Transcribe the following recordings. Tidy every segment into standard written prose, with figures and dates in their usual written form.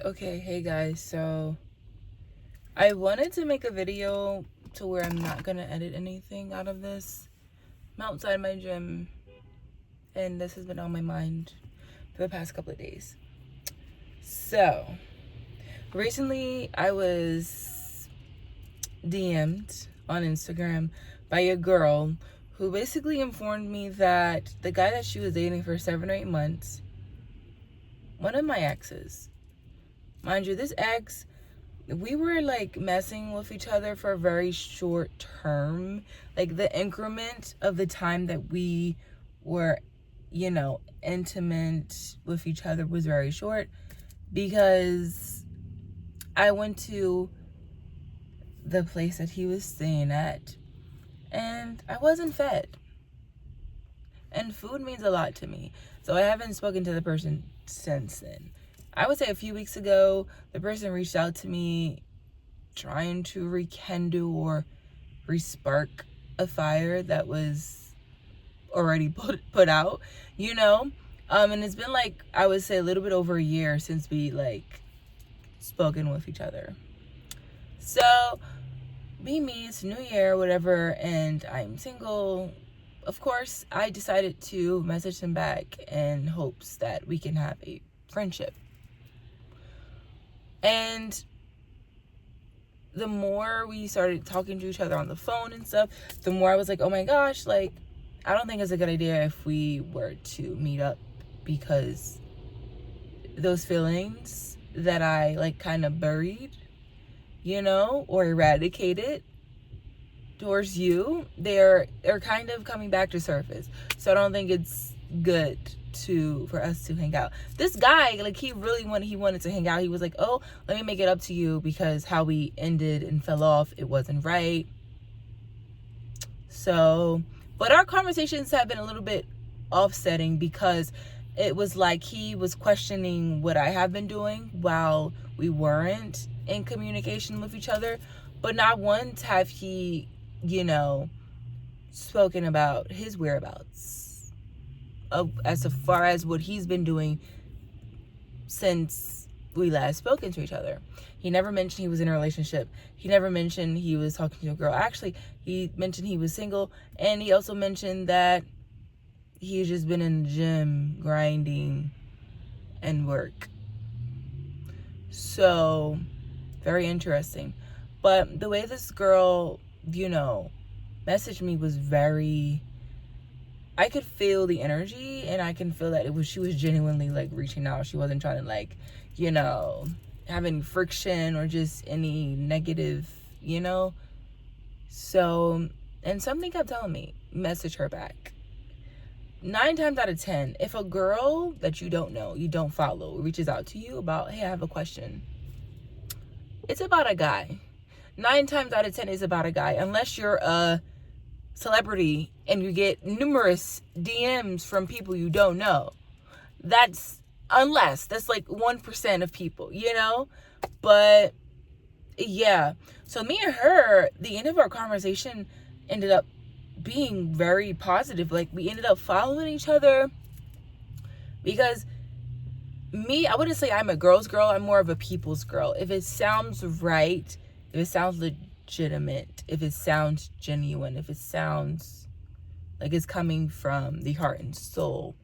Okay, hey guys, so I wanted to make a video to where I'm not gonna edit anything out of this. I'm outside my gym and this has been on my mind for the past couple of days. So, recently I was DM'd on Instagram by a girl who basically informed me that the guy that she was dating for 7 or 8 months, one of my exes, mind you, this ex, we were like messing with each other for a very short term. Like the increment of the time that we were, intimate with each other was very short because I went to the place that he was staying at and I wasn't fed. And food means a lot to me. So I haven't spoken to the person since then. I would say a few weeks ago, the person reached out to me trying to rekindle or respark a fire that was already put out, and it's been like, I would say a little bit over a year since we like spoken with each other. So me, it's New Year, whatever, and I'm single. Of course, I decided to message him back in hopes that we can have a friendship. And the more we started talking to each other on the phone and stuff, the more I was like, oh my gosh, like, I don't think it's a good idea if we were to meet up, because those feelings that I like kind of buried, or eradicated towards you, they're kind of coming back to surface. So I don't think it's good for us to hang out. This guy, like, he wanted to hang out. He was like, oh, let me make it up to you because how we ended and fell off, it wasn't right. So, but our conversations have been a little bit offsetting because it was like he was questioning what I have been doing while we weren't in communication with each other. But not once have he, spoken about his whereabouts as far as what he's been doing since we last spoken to each other. He never mentioned he was in a relationship. He never mentioned he was talking to a girl. Actually, he mentioned he was single, and he also mentioned that he's just been in the gym grinding and work. So, very interesting. But the way this girl, messaged me was very, I could feel the energy, and I can feel that she was genuinely like reaching out. She wasn't trying to like, have any friction or just any negative, So, and something kept telling me, message her back. 9 times out of 10, if a girl that you don't know, you don't follow, reaches out to you about, hey, I have a question, it's about a guy. 9 times out of 10 is about a guy, unless you're a celebrity and you get numerous DMs from people you don't know. That's like 1% of people, But yeah, so me and her, the end of our conversation ended up being very positive. Like, we ended up following each other because I wouldn't say I'm a girl's girl. I'm more of a people's girl. If it sounds right, if it sounds legitimate, if it sounds genuine, if it sounds like it's coming from the heart and soul,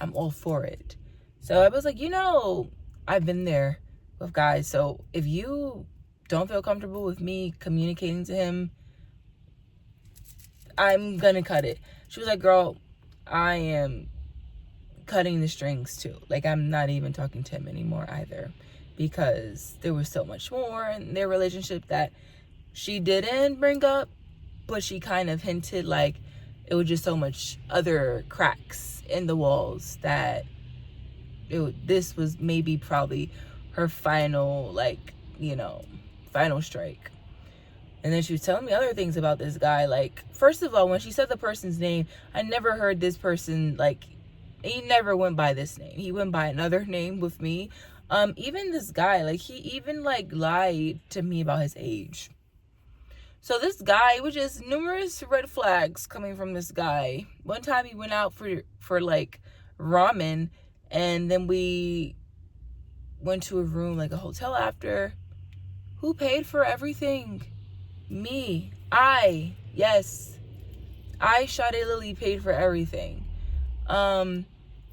I'm all for it. So I was like, I've been there with guys. So if you don't feel comfortable with me communicating to him, I'm gonna cut it. She was like, girl, I am cutting the strings too. Like, I'm not even talking to him anymore either, because there was so much more in their relationship that she didn't bring up, but she kind of hinted like it was just so much other cracks in the walls that this was maybe probably her final, final strike. And then she was telling me other things about this guy. Like, first of all, when she said the person's name, I never heard this person, like, he never went by this name. He went by another name with me. Even this guy, like, he even, like, lied to me about his age. So this guy, it was just numerous red flags coming from this guy. One time he went out for like, ramen, and then we went to a room, like a hotel after. Who paid for everything? Me. Yes. I, Sade Lily, paid for everything.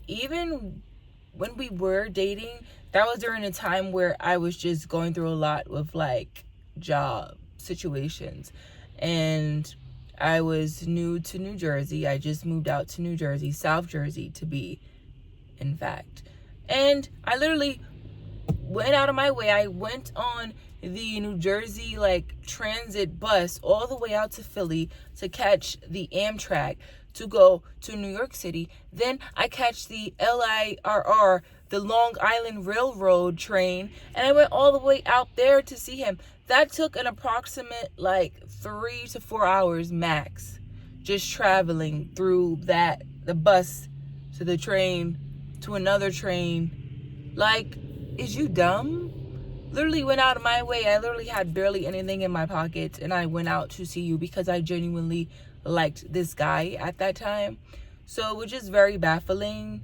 Even when we were dating, that was during a time where I was just going through a lot with like job situations. And I was new to New Jersey. I just moved out to New Jersey, South Jersey to be, in fact. And I literally went out of my way. I went on the New Jersey like transit bus all the way out to Philly to catch the Amtrak to go to New York City. Then I catch the LIRR, the Long Island Railroad train, and I went all the way out there to see him. That took an approximate like 3 to 4 hours max, just traveling through the bus to the train to another train. Like, is you dumb? Literally went out of my way. I literally had barely anything in my pockets, and I went out to see you because I genuinely liked this guy at that time. So it was just very baffling,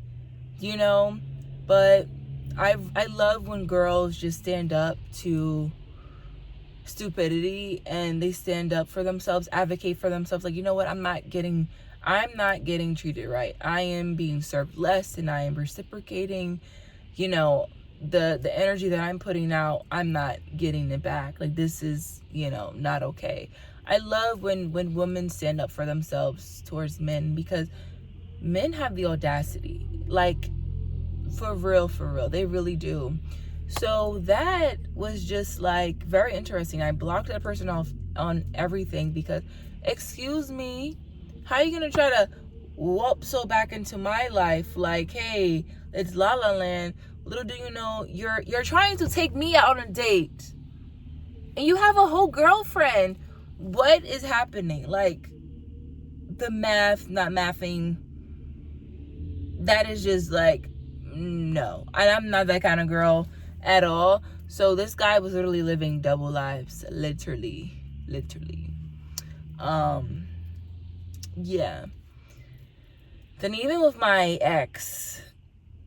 you know. But I love when girls just stand up to stupidity and they stand up for themselves, advocate for themselves. Like, you know what, I'm not getting treated right. I am being served less, and I am reciprocating, you know, the energy that I'm putting out, I'm not getting it back. Like, this is, you know, not okay. I love when women stand up for themselves towards men, because men have the audacity, like, for real, they really do. So that was just like very interesting. I blocked that person off on everything because, excuse me, how are you gonna try to whoop so back into my life? Like, hey, it's La La Land. Little do you know, you're trying to take me out on a date, and you have a whole girlfriend. What is happening? Like, the math, not mathing. That is just like, no. And I'm not that kind of girl at all. So this guy was literally living double lives, literally. Yeah. Then even with my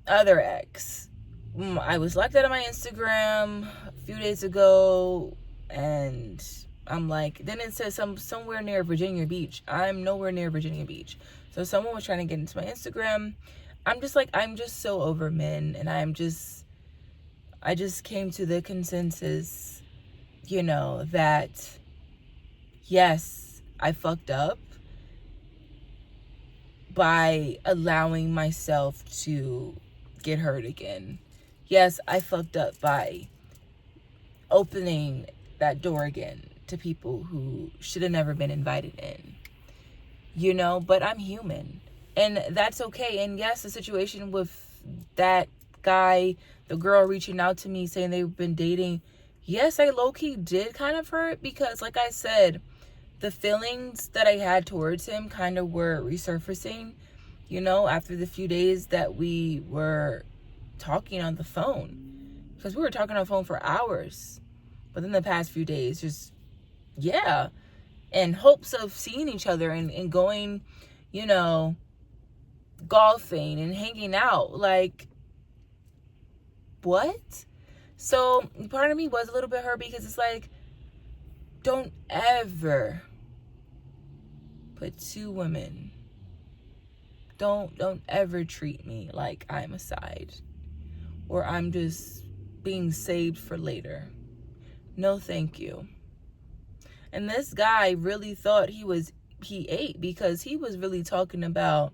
other ex, I was locked out of my Instagram a few days ago, and I'm like, then it says somewhere near Virginia Beach. I'm nowhere near Virginia Beach. So someone was trying to get into my Instagram. I'm just like, I'm just so over men, and I just came to the consensus, you know, that yes, I fucked up by allowing myself to get hurt again. Yes, I fucked up by opening that door again to people who should have never been invited in, you know, but I'm human, and that's okay. And yes, the situation with that guy, the girl reaching out to me saying they've been dating, yes, I low-key did kind of hurt, because like I said, the feelings that I had towards him kind of were resurfacing, you know, after the few days that we were talking on the phone, because we were talking on the phone for hours. But then the past few days, just, yeah, in hopes of seeing each other and going, you know, golfing and hanging out. Like, what? So part of me was a little bit hurt, because it's like, don't ever put two women, don't ever treat me like I'm a side, or I'm just being saved for later. No, thank you. And this guy really thought he ate, because he was really talking about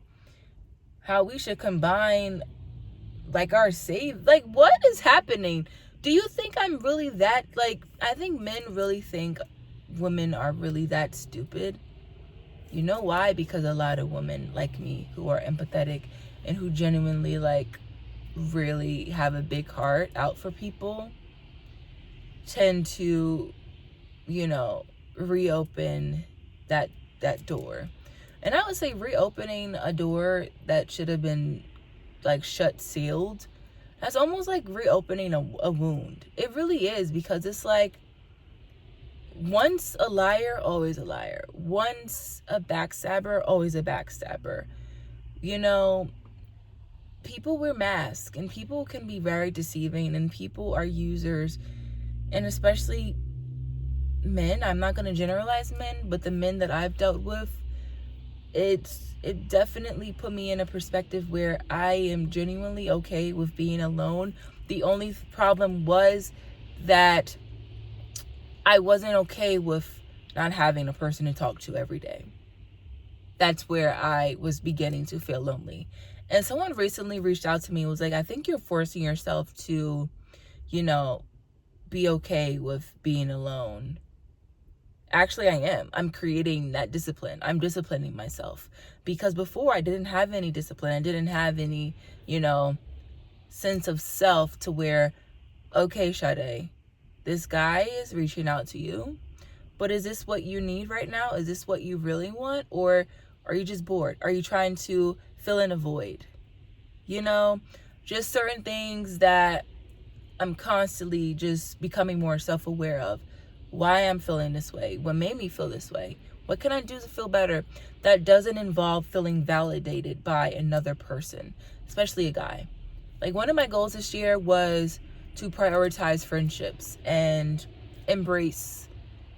how we should combine like our save. Like, what is happening? Do you think I'm really that, like, I think men really think women are really that stupid. You know why? Because a lot of women like me who are empathetic and who genuinely like really have a big heart out for people tend to, you know, reopen that door. And I would say reopening a door that should have been like shut, sealed, that's almost like reopening a wound. It really is, because it's like, once a liar, always a liar. Once a backstabber, always a backstabber. You know, people wear masks, and people can be very deceiving, and people are users, and especially men. I'm not going to generalize men, but the men that I've dealt with, it definitely put me in a perspective where I am genuinely okay with being alone. The only problem was that I wasn't okay with not having a person to talk to every day. That's where I was beginning to feel lonely. And someone recently reached out to me and was like, I think you're forcing yourself to, be okay with being alone. Actually, I am. I'm creating that discipline. I'm disciplining myself. Because before, I didn't have any discipline. I didn't have any, sense of self to where, okay, Sade, this guy is reaching out to you. But is this what you need right now? Is this what you really want? Or are you just bored? Are you trying to fill in a void? Just certain things that I'm constantly just becoming more self-aware of. Why I'm feeling this way. What made me feel this way. What can I do to feel better that doesn't involve feeling validated by another person, especially a guy. Like, one of my goals this year was to prioritize friendships and embrace,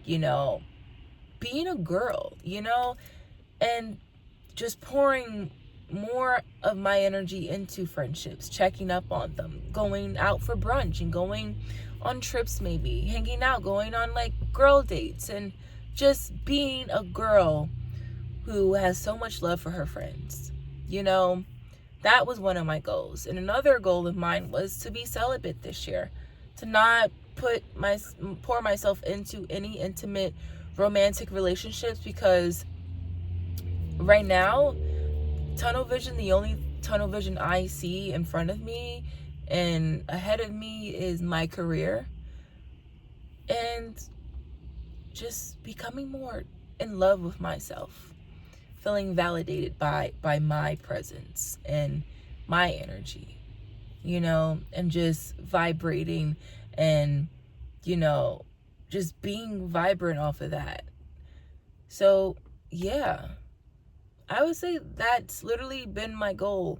being a girl, and just pouring more of my energy into friendships, checking up on them, going out for brunch and going on trips, maybe hanging out, going on like girl dates, and just being a girl who has so much love for her friends. That was one of my goals. And another goal of mine was to be celibate this year, to not pour myself into any intimate romantic relationships, because right now, the only tunnel vision I see in front of me and ahead of me is my career, and just becoming more in love with myself, feeling validated by my presence and my energy, and just vibrating and, just being vibrant off of that. So, yeah, I would say that's literally been my goal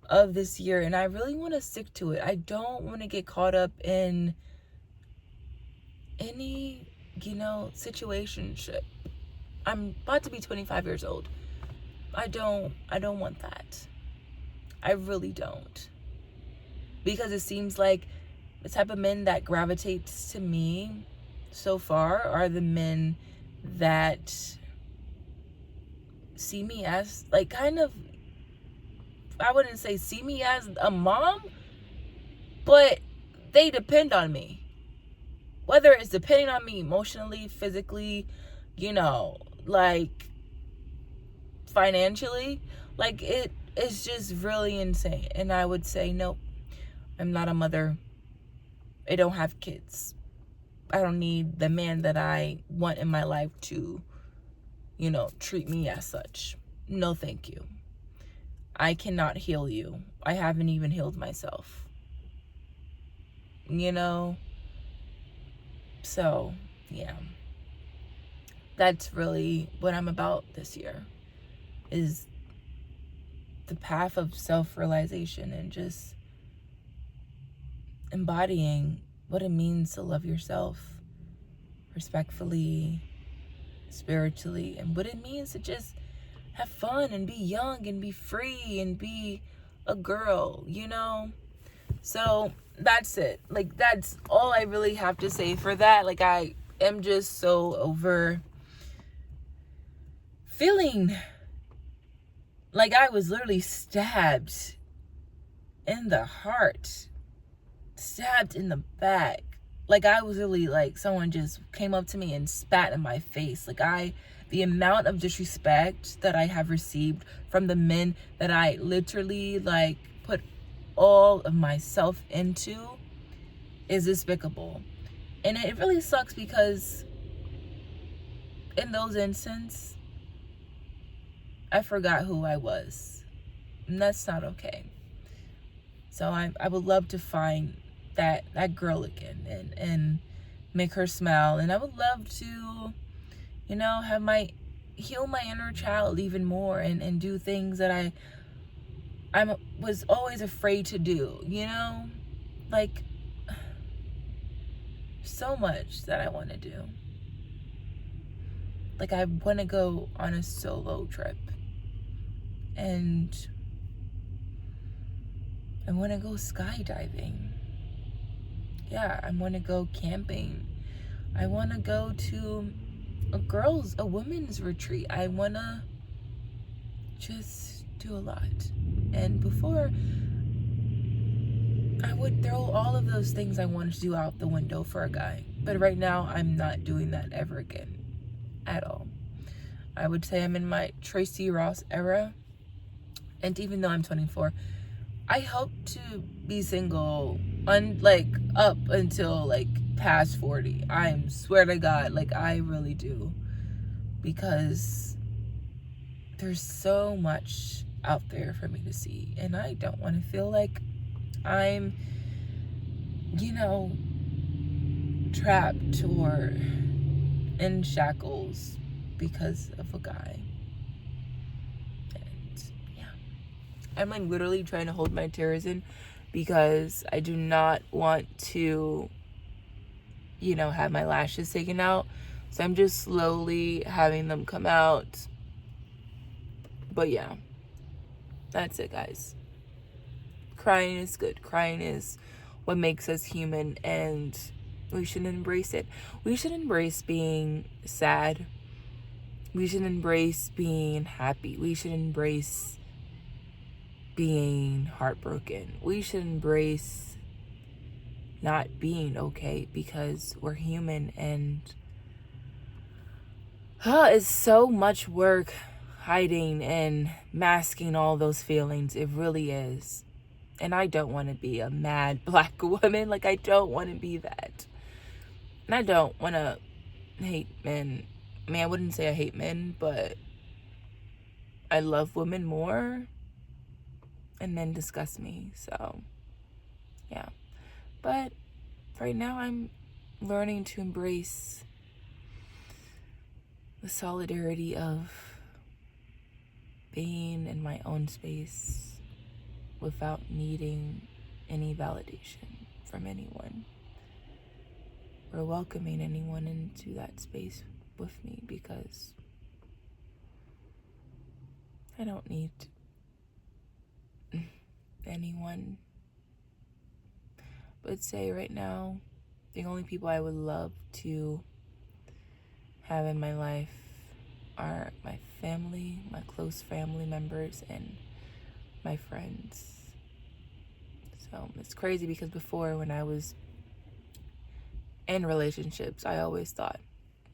of this year, and I really want to stick to it. I don't want to get caught up in any, situationship. I'm about to be 25 years old. I don't want that. I really don't. Because it seems like the type of men that gravitates to me so far are the men that see me as, like, kind of, I wouldn't say see me as a mom, but they depend on me. Whether it's depending on me emotionally, physically, like financially, like it is just really insane. And I would say, nope, I'm not a mother. I don't have kids. I don't need the man that I want in my life to, treat me as such. No, thank you. I cannot heal you. I haven't even healed myself. So, yeah. That's really what I'm about this year, is the path of self-realization and just embodying what it means to love yourself respectfully, spiritually, and what it means to just have fun and be young and be free and be a girl, So that's it. Like, that's all I really have to say for that. Like, I am just so over feeling like I was literally stabbed in the heart, stabbed in the back. Like, I was really like someone just came up to me and spat in my face. Like, the amount of disrespect that I have received from the men that I literally like put all of myself into is despicable. And it really sucks because in those instances, I forgot who I was. And that's not okay. So I would love to find that girl again and make her smile. And I would love to, heal my inner child even more and do things that I was always afraid to do, you know? Like, so much that I want to do. Like, I want to go on a solo trip. And I want to go skydiving. Yeah, I want to go camping. I want to go to a women's retreat. I want to just do a lot. And before, I would throw all of those things I wanted to do out the window for a guy. But right now, I'm not doing that ever again. At all. I would say I'm in my Tracy Ross era. And even though I'm 24, I hope to be single up until like past 40. I swear to God, like I really do. Because there's so much out there for me to see. And I don't want to feel like I'm, trapped or in shackles because of a guy. And yeah. I'm like literally trying to hold my tears in because I do not want to, have my lashes taken out. So I'm just slowly having them come out. But yeah, that's it, guys. Crying is good. Crying is what makes us human, and we should embrace it. We should embrace being sad. We should embrace being happy. We should embrace being heartbroken. We should embrace not being okay because we're human, and it's so much work hiding and masking all those feelings. It really is. And I don't want to be a mad black woman. Like, I don't want to be that. And I don't want to hate men. I mean, I wouldn't say I hate men, but I love women more. And men disgust me. So, yeah. But right now, I'm learning to embrace the solidarity of being in my own space without needing any validation from anyone, or welcoming anyone into that space with me, because I don't need anyone. But say right now, the only people I would love to have in my life are my family, my close family members, and my friends. So it's crazy because before, when I was in relationships, I always thought,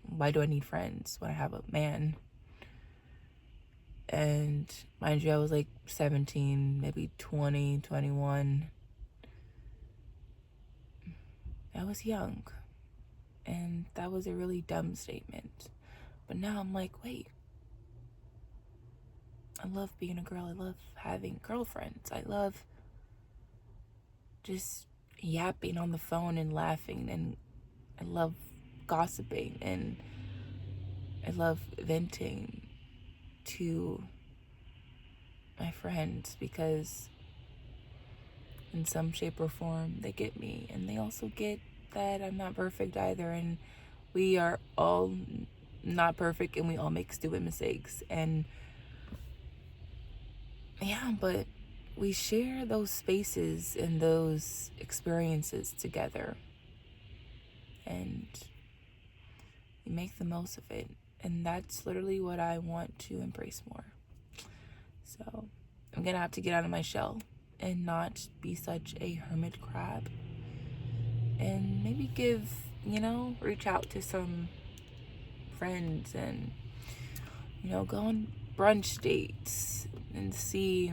why do I need friends when I have a man? And mind you, I was like 17, maybe 20, 21. I was young. And that was a really dumb statement. But now I'm like, wait. I love being a girl. I love having girlfriends. I love just yapping on the phone and laughing. And I love gossiping. And I love venting to my friends, because in some shape or form they get me, and they also get that I'm not perfect either, and we are all not perfect, and we all make stupid mistakes. And yeah, but we share those spaces and those experiences together, and we make the most of it. And that's literally what I want to embrace more. So I'm gonna have to get out of my shell and not be such a hermit crab, and maybe reach out to some friends, and go on brunch dates and see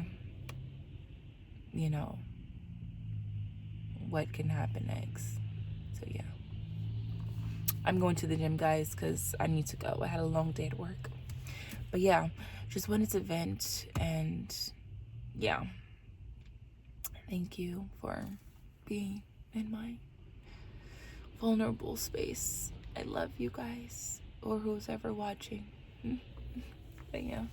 what can happen next. So yeah, I'm going to the gym, guys, because I need to go. I had a long day at work. But yeah, just wanted to vent, and yeah, thank you for being in my vulnerable space. I love you guys, or who's ever watching. But yeah.